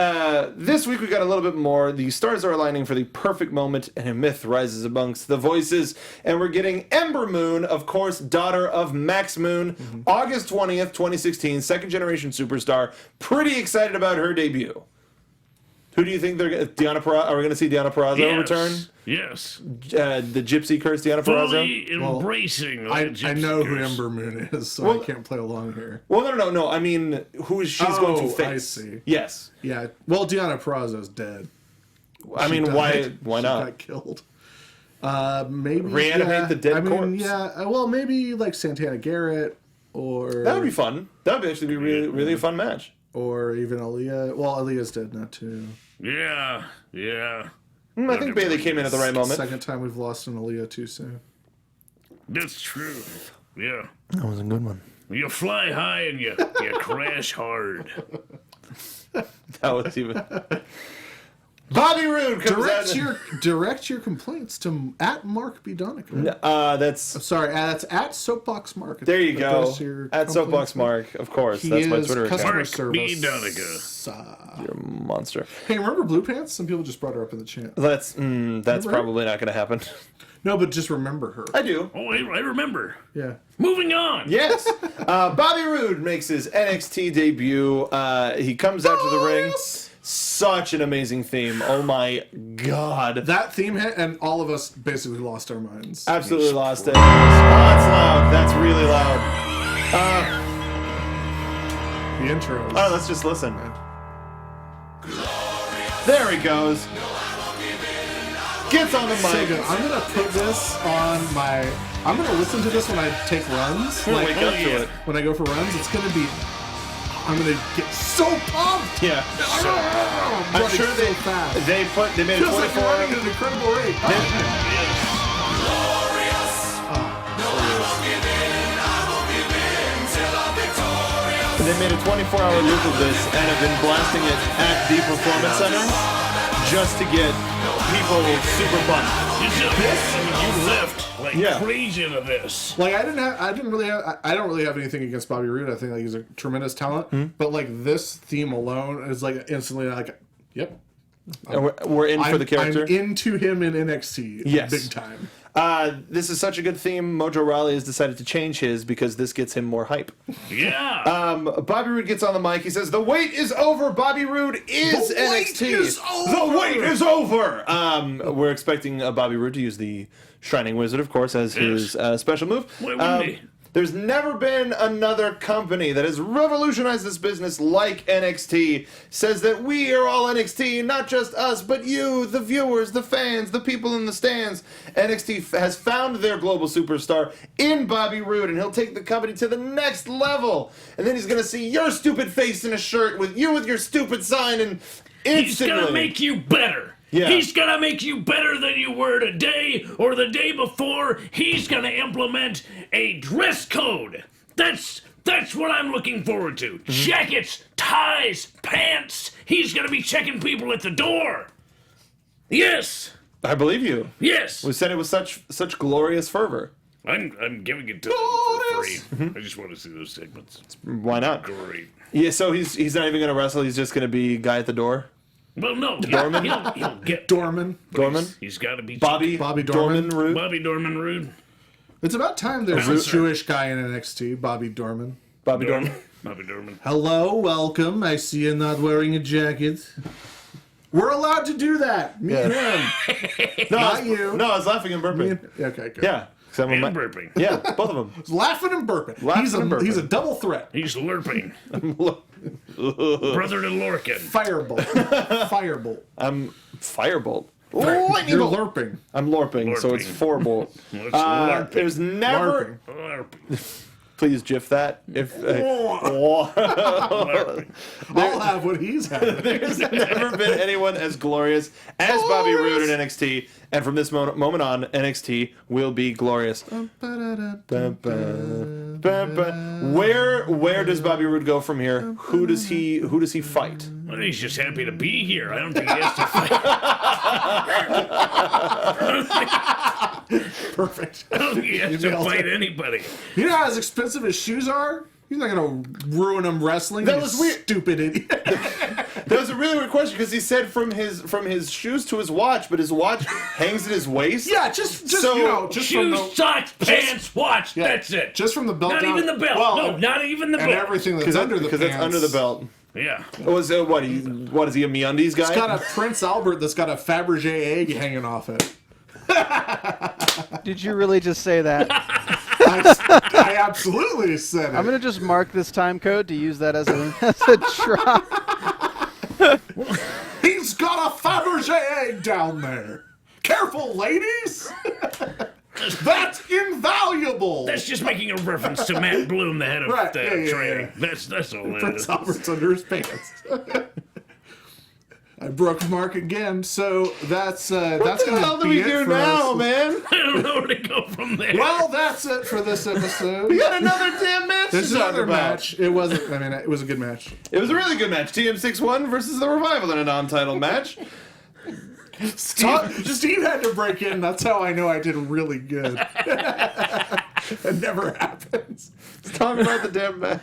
S1: this week we got a little bit more. The stars are aligning for the perfect moment, and a myth rises amongst the voices. And we're getting Ember Moon, of course, daughter of Max Moon, August 20th, 2016, second generation superstar. Pretty excited about her debut. Who do you think they're going to... Are we going to see Deonna Purrazzo return?
S4: Yes.
S1: The Gypsy Curse Deonna Purrazzo?
S4: Fully embracing
S3: I know who
S4: curse.
S3: Ember Moon is, so I can't play along here.
S1: Well, no. I mean, who is she's going to face?
S3: I see.
S1: Yes.
S3: Yeah. Well, Deonna Purrazzo's dead.
S1: I mean, why
S3: She
S1: not?
S3: got killed. Maybe
S1: Reanimate the dead corpse?
S3: Yeah. Well, maybe like Santana Garrett, or
S1: That would be fun. That would actually be really a fun match.
S3: or even Aaliyah. Well, Aaliyah's dead now too.
S4: Yeah.
S1: I think Bailey came in at the right moment.
S3: Second time we've lost an Aaliyah too soon.
S4: That's true. Yeah.
S1: That was a good one.
S4: You fly high and you crash hard.
S1: That was even... Bobby Roode comes out...
S3: Direct your complaints to at Mark B. Donica.
S1: that's...
S3: Sorry, that's at Soapbox Mark.
S1: There you go.
S3: Address your
S1: At Soapbox
S3: complaints.
S1: Mark, of course.
S3: He
S1: That's my
S3: is
S1: Twitter
S3: customer
S1: account.
S4: Mark B.
S3: service.
S4: Donica.
S1: You're a monster.
S3: Hey, remember Blue Pants? Some people just brought her up in the chat.
S1: That's
S3: Remember?
S1: probably not going to happen.
S3: No, but just remember her.
S1: I do.
S4: Oh, I remember.
S3: Yeah.
S4: Moving on.
S1: Yes. Bobby Roode makes his NXT debut. He comes out to the ring. Such an amazing theme. Oh my God.
S3: That theme hit, and all of us basically lost our minds.
S1: Absolutely lost it. Oh, that's loud. That's really loud.
S3: The intro.
S1: All right, let's just listen. There he goes. Gets on the
S3: So
S1: mic.
S3: good. I'm gonna put this on my. I'm gonna listen to this when I take runs.
S1: Wake up to it.
S3: When I go for runs, it's gonna be. I'm gonna get so pumped.
S1: Yeah.
S3: I'm
S1: I'm sure
S3: so fast.
S1: they made it
S3: Feels like
S1: 24.
S3: you're running at an incredible rate.
S1: They made a 24-hour loop of this and have been blasting it at the Performance Center just to get people super pumped.
S4: You lift like crazy to this.
S3: Like I don't really have anything against Bobby Roode. I think like he's a tremendous talent. But like this theme alone is like instantly like, yep,
S1: And we're in for the character.
S3: I'm into him in NXT.
S1: Yes.
S3: Big time.
S1: This is such a good theme. Mojo Rawley has decided to change his because this gets him more hype.
S4: Yeah.
S1: Bobby Roode gets on the mic. He says, "The wait is over. Bobby Roode is
S3: The
S1: NXT.
S3: wait is over.
S1: The wait is over." We're expecting Bobby Roode to use the Shining Wizard, of course, as his special move.
S4: Why wouldn't he?
S1: There's never been another company that has revolutionized this business like NXT. Says that we are all NXT, not just us, but you, the viewers, the fans, the people in the stands. NXT has found their global superstar in Bobby Roode, and he'll take the company to the next level. And then he's going to see your stupid face in a shirt with you with your stupid sign, and instantly...
S4: He's gonna make you better.
S1: Yeah.
S4: He's gonna make you better than you were today or the day before. He's gonna implement a dress code. That's what I'm looking forward to. Jackets, ties, pants. He's gonna be checking people at the door. Yes.
S1: I believe you.
S4: Yes.
S1: We said it with such glorious fervor.
S4: I'm giving it to him for free. I just want to see those segments.
S1: Why not?
S4: Great.
S1: Yeah, so he's not even going to wrestle. He's just going to be guy at the door.
S4: Well, no.
S1: Dorman?
S4: He'll get
S3: Dorman.
S4: He's got to be
S1: Bobby
S3: Dorman.
S1: Roode.
S4: Bobby Dorman Rude.
S3: It's about time there's a Jewish guy in NXT, Bobby Dorman.
S1: Bobby Dorman.
S4: Bobby Dorman.
S3: Hello, welcome. I see you're not wearing a jacket. We're allowed to do that. Me and him. Not you.
S1: No, I was laughing and burping.
S3: Okay, good.
S1: Yeah.
S4: And burping.
S1: Yeah, both of them.
S3: Laughing and burping. He's a double threat.
S4: He's lurping. Brother to Lorcan.
S3: Firebolt. Firebolt.
S1: I'm Firebolt.
S3: You're lurping.
S1: I'm lorping, so it's
S4: Lorping.
S1: 4-bolt.
S4: It's lurping.
S1: There's never...
S4: Lurping.
S1: Please GIF that. If
S4: Lurping.
S3: I'll have what he's having.
S1: There's never been anyone as glorious as Bobby Roode in NXT, and from this moment on, NXT will be glorious. Where does Bobby Roode go from here? Who does he fight?
S4: Well, he's just happy to be here. I don't think he has to fight.
S3: Perfect.
S4: I don't think he has to fight anybody.
S3: You know how as expensive his shoes are? He's not going to ruin him wrestling.
S1: That was weird.
S3: Stupid idiot.
S1: That was a really weird question because he said from his shoes to his watch, but his watch hangs at his waist.
S3: Yeah, just
S1: So,
S3: you know, just from
S4: Shoes,
S3: the
S4: socks, pants, watch.
S3: yeah,
S4: That's it.
S3: Just from the belt
S4: Not
S3: down.
S4: even the belt.
S3: Well,
S4: No, not even the
S3: and
S4: belt.
S3: everything that's under the pants.
S1: Because that's under the belt.
S4: Yeah.
S1: Was what is he, a MeUndies guy?
S3: It's got a Prince Albert that's got a Fabergé egg hanging off it.
S5: Did you really just say that?
S3: I absolutely said it.
S5: I'm gonna just mark this time code to use that as a drop.
S3: He's got a Fabergé egg down there. Careful, ladies. That's invaluable.
S4: That's just making a reference to Matt Bloom, the head of
S3: Right,
S4: the
S3: yeah,
S4: training.
S3: yeah.
S4: That's all that
S3: Prince
S4: is.
S3: Albert's under his pants. I broke Mark again, so that's
S1: What the
S3: gonna
S1: hell do
S3: be
S1: we
S3: it
S1: do
S3: for
S1: now,
S3: us.
S1: man?
S4: I don't know where to go from there.
S3: Well, that's it for this episode.
S1: We got another damn match
S3: There's
S1: to talk
S3: another
S1: about.
S3: match. It wasn't. I mean, it was a good match.
S1: It was a really good match. TM6-1 versus the Revival in a non-title match.
S3: Steve had to break in. That's how I know I did really good. It never happens.
S1: Let's talk about the damn match.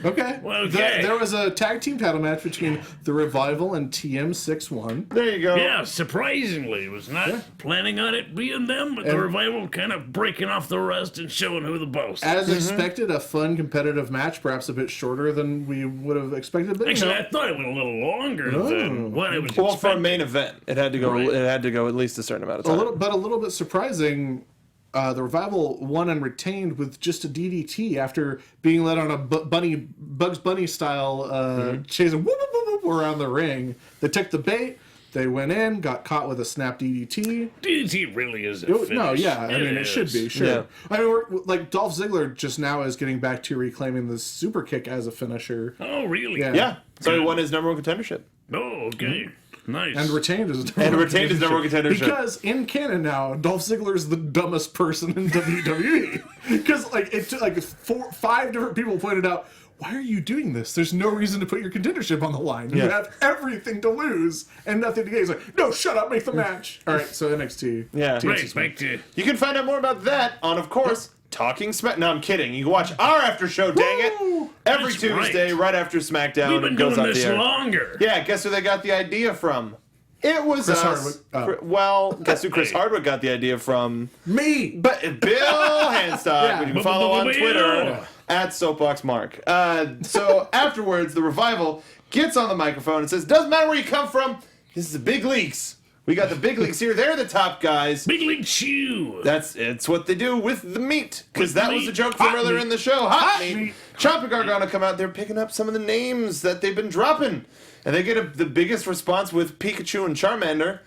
S3: Okay.
S4: Well, okay.
S3: There was a tag team title match between the Revival and TM6-1.
S1: There you go.
S4: Yeah, surprisingly, was not planning on it being them, but the Revival kind of breaking off the rest and showing who the boss is.
S3: As expected, a fun competitive match, perhaps a bit shorter than we would have expected. But
S4: Actually, I thought it went a little longer than what it was
S1: Well, for a
S4: expecting.
S1: main event, it had to go.
S4: Right.
S1: It had to go at least a certain amount of time.
S3: a little bit surprising. The Revival won and retained with just a DDT after being led on a Bugs Bunny style chasing whoop, whoop, whoop, whoop around the ring. They took the bait. They went in, got caught with a snap DDT.
S4: DDT really is a finish.
S3: No, yeah, I mean it should be, sure.
S1: Yeah.
S3: I mean, like Dolph Ziggler just now is getting back to reclaiming the super kick as a finisher.
S4: Oh, really?
S3: Yeah.
S1: Yeah. So he won his number one contendership.
S4: Oh, okay. Nice.
S3: And retained his
S1: Number one contendership.
S3: Because in canon now, Dolph Ziggler is the dumbest person in WWE. Because like it took like 5 different people pointed out, why are you doing this? There's no reason to put your contendership on the line. You
S1: Yeah.
S3: have everything to lose and nothing to gain. He's like, no, shut up, make the match. All right, so NXT.
S1: Yeah.
S4: Right, back to...
S1: You can find out more about that on, of course, Talking Smack. No, I'm kidding. You can watch our after show, dang it, every
S4: That's
S1: Tuesday, right after SmackDown.
S4: We've been
S1: it goes
S4: doing
S1: off
S4: this
S1: the air.
S4: longer.
S1: Yeah, guess who they got the idea from? It was
S3: Chris
S1: us.
S3: Hardwick.
S1: Well, guess who Chris Hardwick got the idea from?
S3: Me.
S1: But Bill Hanstock, which you can follow on Twitter at SoapboxMark. So afterwards, the Revival gets on the microphone and says, "Doesn't matter where you come from. This is the big leagues. We got the big leagues here. They're the top guys.
S4: Big League Chew.
S1: It's what they do with the meat. Because that was a joke from earlier in the show. Hot meat. Ciampa and Gargano come out. They're picking up some of the names that they've been dropping. And they get the biggest response with Pikachu and Charmander.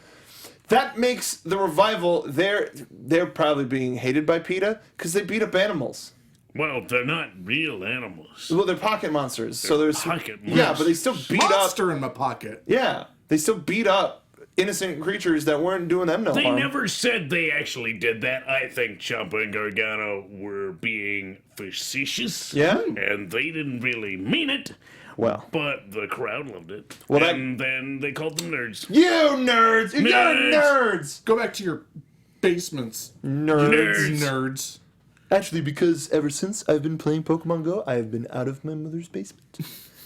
S1: That makes the Revival, they're probably being hated by PETA because they beat up animals.
S4: Well, they're not real animals.
S1: Well, they're pocket monsters. So there's
S4: pocket
S1: yeah, but they still beat
S3: Monster
S1: up.
S3: in my pocket.
S1: Yeah, they still beat up innocent creatures that weren't doing them no
S4: They
S1: harm.
S4: never said they actually did that. I think Ciampa and Gargano were being facetious.
S1: Yeah?
S4: And they didn't really mean it.
S1: Well,
S4: But the crowd loved it.
S1: Well,
S4: and then they called them nerds.
S1: you nerds! You're nerds!
S3: Go back to your basements.
S1: Nerds.
S3: Nerds.
S1: Actually, because ever since I've been playing Pokemon Go, I have been out of my mother's basement.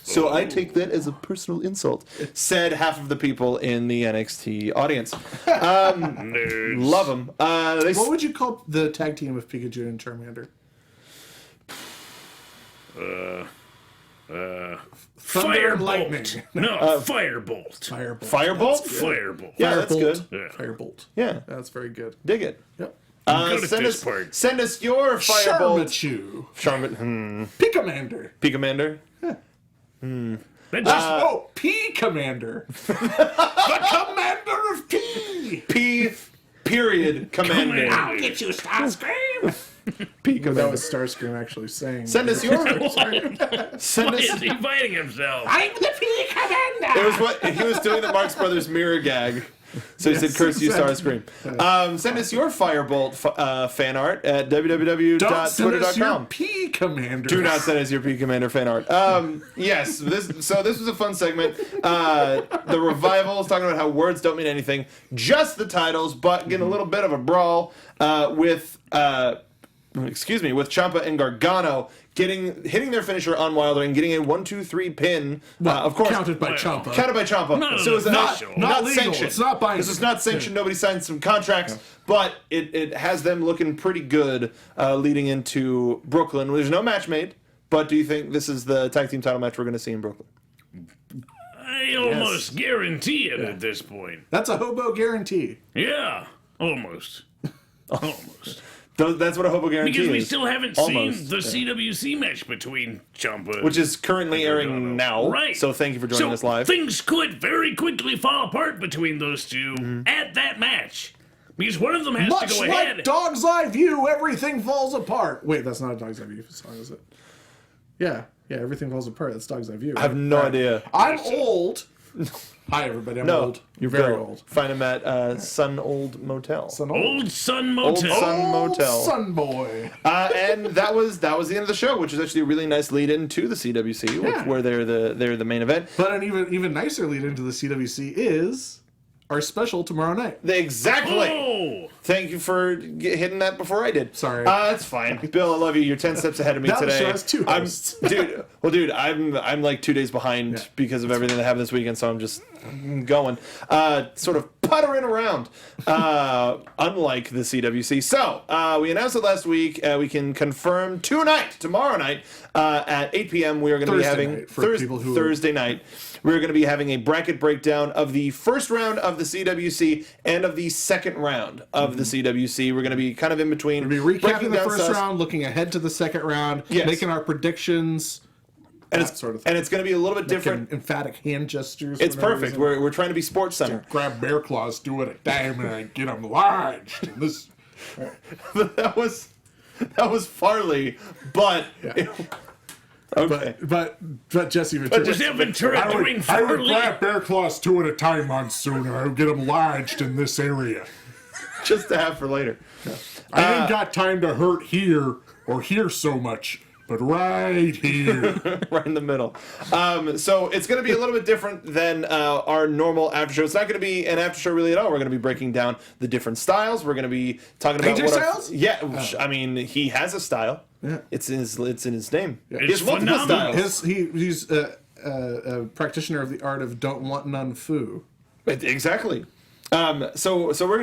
S1: So I take that as a personal insult, said half of the people in the NXT audience.
S4: Nerds.
S1: Love them.
S3: What would you call the tag team of Pikachu and Charmander? Thunder and lightning.
S4: Firebolt. No, Firebolt.
S3: Firebolt.
S1: Firebolt?
S4: Firebolt.
S1: Yeah, that's
S3: Firebolt.
S1: good.
S4: Yeah.
S3: Firebolt.
S1: Yeah,
S3: That's very good.
S1: dig it.
S3: Yep.
S4: Good at this part.
S1: Send us your Firebolt.
S3: Charmachu.
S1: Charmander.
S3: Picamander.
S1: Picamander.
S4: That just,
S3: P Commander. The Commander of P.
S1: P. Period. Commander.
S4: I'll
S3: Get you, Starscream.
S1: P.
S3: That
S1: Commander.
S3: was Starscream actually saying.
S1: Send us your. Send
S4: Why
S1: us.
S4: is he fighting himself?
S3: I'm the P Commander.
S1: It was what he was doing the Marx Brothers mirror gag. So he said, "Curse you,
S3: exactly.
S1: Starscream." Send us your Firebolt fan art at
S3: Don't send us your
S1: www.twitter.com.
S3: P Commander.
S1: Do not send us your P Commander fan art. Yes, this was a fun segment. The Revival is talking about how words don't mean anything, just the titles, but getting a little bit of a brawl with Ciampa and Gargano hitting their finisher on Wilder and getting a 1-2-3 pin. Of course,
S3: Counted by Ciampa.
S1: Counted by Ciampa.
S4: No,
S1: So it's
S4: not
S3: legal.
S1: sanctioned.
S3: It's not binding.
S1: This is not sanctioned. Nobody signed some contracts, but it has them looking pretty good leading into Brooklyn. There's no match made, but do you think this is the tag team title match we're going to see in Brooklyn?
S4: I almost guarantee it at this point.
S3: That's a hobo guarantee.
S4: Yeah, almost. Almost.
S1: That's what a hobo guarantee
S4: Because we
S1: is.
S4: still haven't
S1: Almost,
S4: seen the CWC match between Ciampa,
S1: Which is currently airing now.
S4: Right.
S1: So thank you for joining us live.
S4: Things could very quickly fall apart between those two at that match. Because one of them has
S3: Much
S4: to go
S3: like
S4: ahead.
S3: Dog's Eye View, everything falls apart. Wait, that's not a Dog's Eye View song, is it? Yeah, everything falls apart. That's Dog's Eye View.
S1: I have no idea.
S3: I'm old. Hi, everybody. I'm old. You're very
S1: Bill.
S3: old.
S1: Find him at Sun Old Motel.
S3: Son
S4: Old Sun Motel.
S1: Sun Motel.
S3: Son boy.
S1: And that was the end of the show, which is actually a really nice lead into the CWC,
S3: Yeah.
S1: where they're the main event.
S3: But an even nicer lead into the CWC is our special tomorrow night.
S1: Exactly.
S4: Oh!
S1: Thank you for hitting that before I did.
S3: Sorry.
S1: It's fine. Bill, I love you. You're 10 steps ahead of me
S3: Now the
S1: today.
S3: show has two hosts.
S1: Dude, I'm like 2 days behind because of everything that happened this weekend, so I'm just going. Sort of puttering around. Unlike the CWC. So, we announced it last week. We can confirm tomorrow night, at 8 p.m. we are going to be having
S3: night for people who-
S1: Thursday night. We're going to be having a bracket breakdown of the first round of the CWC and of the second round of the CWC. We're going to be kind of in between.
S3: We'll be
S1: breaking
S3: recapping the
S1: down
S3: first
S1: stuff.
S3: round, looking ahead to the second round,
S1: Yes.
S3: making our predictions,
S1: and
S3: that
S1: it's
S3: sort of thing.
S1: and it's going to be a little bit different.
S3: Making emphatic hand gestures.
S1: It's
S3: for no
S1: perfect.
S3: reason.
S1: We're trying to be sports center.
S3: Grab bear claws, do it a damn, and I get them lodged. And this,
S1: that was Farley, but okay.
S3: but Jesse Ventura.
S4: Jesse Ventura doing
S3: I would
S4: Farley.
S3: grab bear claws 2 at a time, Monsoon, and I would get them lodged in this area.
S1: Just to have for later.
S3: I ain't got time to hurt here or here so much, but right here.
S1: Right in the middle. So it's going to be a little bit different than our normal after show. It's not going to be an after show really at all. We're going to be breaking down the different styles. We're going to be talking about
S3: AJ
S1: what
S3: Styles?
S1: I mean, he has a style.
S3: Yeah.
S1: It's in his name. He
S4: It's
S1: has multiple
S4: phenomenal.
S1: styles.
S3: He's a practitioner of the art of don't want none foo.
S1: Exactly. So we're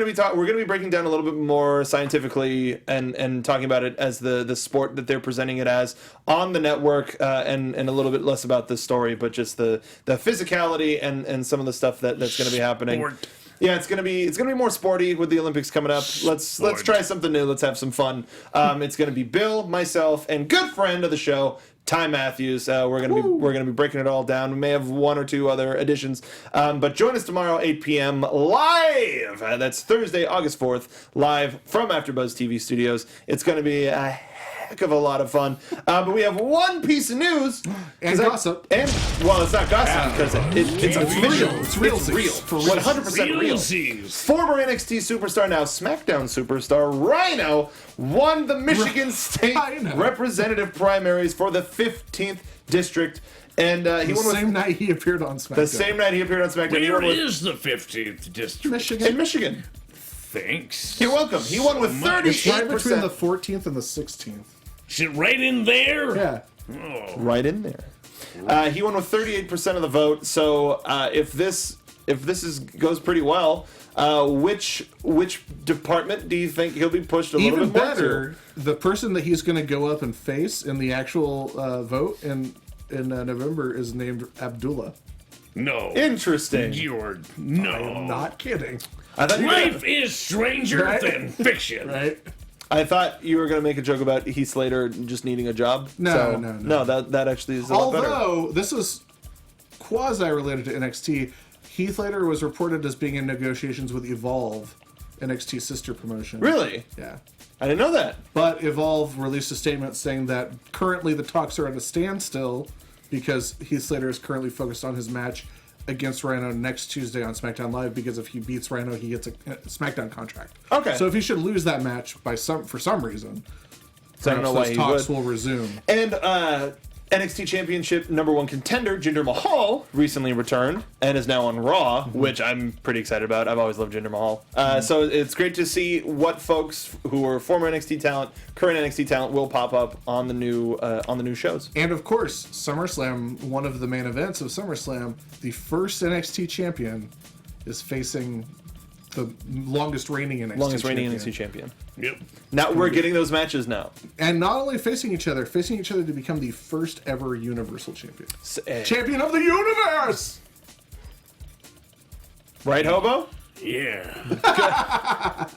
S1: gonna be breaking down a little bit more scientifically and talking about it as the sport that they're presenting it as on the network, and a little bit less about the story, but just the physicality and some of the stuff that's gonna be happening.
S4: Sport.
S1: Yeah, it's gonna be more sporty with the Olympics coming up. Let's try something new. Let's have some fun. It's gonna be Bill, myself, and good friend of the show, Ty Matthews. We're gonna be breaking it all down. We may have one or two other additions, but join us tomorrow 8 p.m. live. That's Thursday, August 4th, live from AfterBuzz TV studios. It's gonna be a heck of a lot of fun. But we have one piece of news
S3: And gossip.
S1: Well, it's not gossip because it's official.
S3: It's real.
S1: It's real.
S3: For
S1: 100% real.
S4: Realsies.
S1: Former NXT superstar, now SmackDown superstar, Rhino won the Michigan State
S3: Rhino.
S1: representative primaries for the 15th district, and he
S3: The
S1: won
S3: same night he appeared on SmackDown.
S1: the same night he appeared on SmackDown. He
S4: Where
S1: won with-
S4: is the 15th district?
S3: Michigan.
S1: in Michigan.
S4: Thanks.
S1: You're welcome. He won with
S3: It's right between
S1: 38%.
S3: the 14th and the 16th.
S4: Is it right in there?
S3: Yeah.
S1: Right in there. He won with 38% of the vote. So if this goes pretty well, which department do you think he'll be pushed a little
S3: Even
S1: bit more
S3: better, the person that he's going to go up and face in the actual vote in November is named Abdullah.
S4: No.
S1: to? Interesting.
S4: You're no.
S3: I'm not kidding.
S1: I thought you were gonna-
S4: Life is stranger
S3: Right?
S4: than fiction.
S3: Right?
S1: I thought you were going to make a joke about Heath Slater just needing a job.
S3: No,
S1: So,
S3: no.
S1: that actually is a lot better.
S3: Although this is quasi-related to NXT, Heath Slater was reported as being in negotiations with Evolve, NXT's sister promotion.
S1: Really?
S3: Yeah.
S1: I didn't know that.
S3: But Evolve released a statement saying that currently the talks are at a standstill because Heath Slater is currently focused on his match against Rhino next Tuesday on SmackDown Live, because if he beats Rhino, he gets a SmackDown contract.
S1: Okay.
S3: So if he should lose that match for some reason,
S1: So I don't know why
S3: those
S1: he
S3: talks
S1: would.
S3: will resume.
S1: And NXT Championship #1 contender Jinder Mahal recently returned and is now on Raw, which I'm pretty excited about. I've always loved Jinder Mahal. So it's great to see what folks who are former NXT talent, current NXT talent, will pop up on the new shows.
S3: And of course, SummerSlam, one of the main events of SummerSlam, the first NXT champion is facing the longest reigning NXT
S1: champion.
S4: Yep.
S1: Now we're getting those matches now.
S3: And not only facing each other to become the first ever Universal Champion. Champion of the Universe!
S1: Right, Hobo?
S4: Yeah.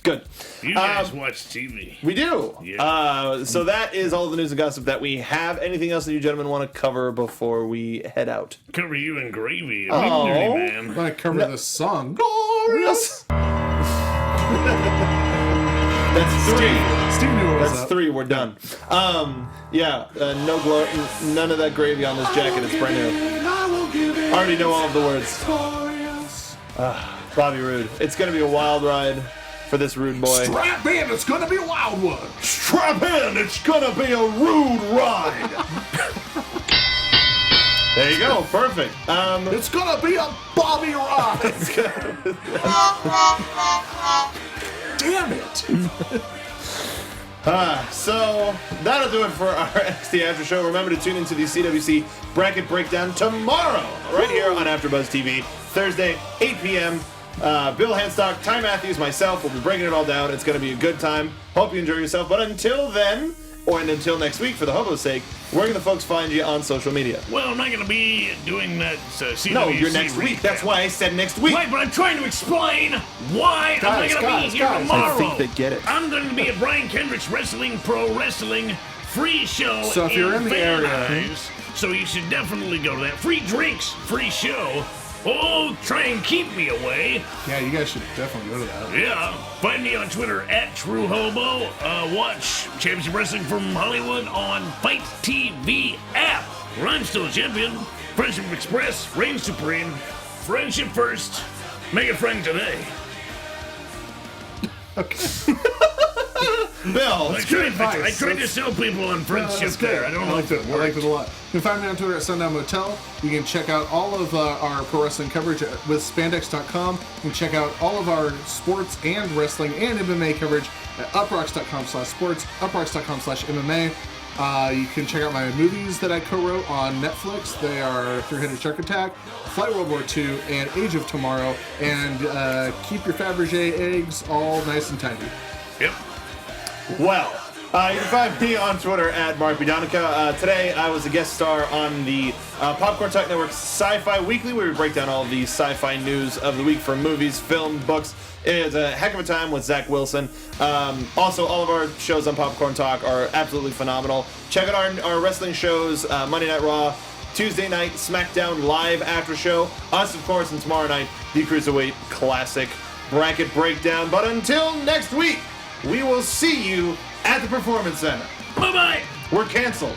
S1: Good.
S4: You guys watch TV.
S1: We do.
S4: Yeah.
S1: So that is all the news and gossip that we have. Anything else that you gentlemen want to cover before we head out?
S4: Cover you in gravy.
S1: Oh.
S4: Dirty
S3: I'm
S4: man.
S3: going to cover this song.
S1: Glorious. That's three.
S3: Steve knew what was
S1: That's
S3: up.
S1: three. We're done. None of that gravy on this jacket. It's brand new. I already know all of the words. Bobby Roode. It's gonna be a wild ride for this Rude boy.
S3: Strap in, it's going to be a wild one.
S1: Strap in. It's gonna be a rude ride. There you go. Perfect.
S3: It's going to be a Bobby ride. Damn it.
S1: So that'll do it for our NXT After Show. Remember to tune into the CWC Bracket Breakdown tomorrow, right here on AfterBuzz TV. Thursday, 8 p.m. Bill Hanstock, Ty Matthews, myself will be breaking it all down. It's going to be a good time. Hope you enjoy yourself. But until then, and until next week, for the Hobo's sake, where can the folks find you on social media?
S4: Well, I'm not going to be doing that CWC
S1: No, you're next week.
S4: recap.
S1: That's why I said next week.
S4: Right, but I'm trying to explain why I'm not going to be here tomorrow.
S1: I think they get it.
S4: I'm going to be at Brian Kendrick's Wrestling Pro Wrestling free show.
S3: So if you're in the
S4: Van
S3: area-
S4: Nuys, so you should definitely go to that. Free drinks, free show. Oh, try and keep me away.
S3: Yeah, you guys should definitely go to that.
S4: Yeah, find me on Twitter at TrueHobo. Watch Championship Wrestling from Hollywood on Fight TV app. Where I'm still a champion. Friendship Express, reign supreme. Friendship first. Make a friend today.
S1: Bill,
S4: I tried to sell people on friendship
S3: That's good.
S4: there. I don't know
S3: liked
S4: if
S3: it.
S4: it
S3: I liked
S4: worked.
S3: it a lot. You can find me on Twitter at Sundown Motel. You can check out all of our pro wrestling coverage with spandex.com. You can check out all of our sports and wrestling and MMA coverage at uprocks.com/sports, uprocks.com/MMA. You can check out my movies that I co-wrote on Netflix. They are 300 Shark Attack, Flight World War II, and Age of Tomorrow. And keep your Fabergé eggs all nice and tidy.
S4: Yep.
S1: Well, you can find me on Twitter at Mark Donica. Today, I was a guest star on the Popcorn Talk Network's Sci-Fi Weekly, where we break down all of the sci-fi news of the week from movies, film, books. It was a heck of a time with Zach Wilson. Also, all of our shows on Popcorn Talk are absolutely phenomenal. Check out our wrestling shows, Monday Night Raw, Tuesday night SmackDown Live after show. Us, of course, and tomorrow night, the Cruiserweight Classic Bracket Breakdown. But until next week, we will see you at the Performance Center.
S4: Bye-bye.
S1: We're canceled.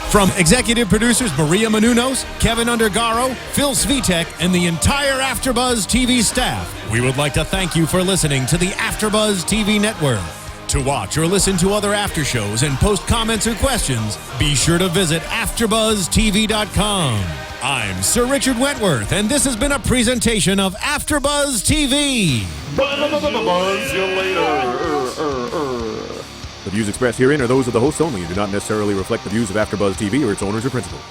S2: From executive producers Maria Menounos, Kevin Undergaro, Phil Svitek, and the entire AfterBuzz TV staff, we would like to thank you for listening to the AfterBuzz TV network. To watch or listen to other after shows and post comments or questions, be sure to visit AfterBuzzTV.com. I'm Sir Richard Wentworth, and this has been a presentation of AfterBuzz TV.
S1: Buzz you later.
S6: The views expressed herein are those of the hosts only and do not necessarily reflect the views of AfterBuzz TV or its owners or principals.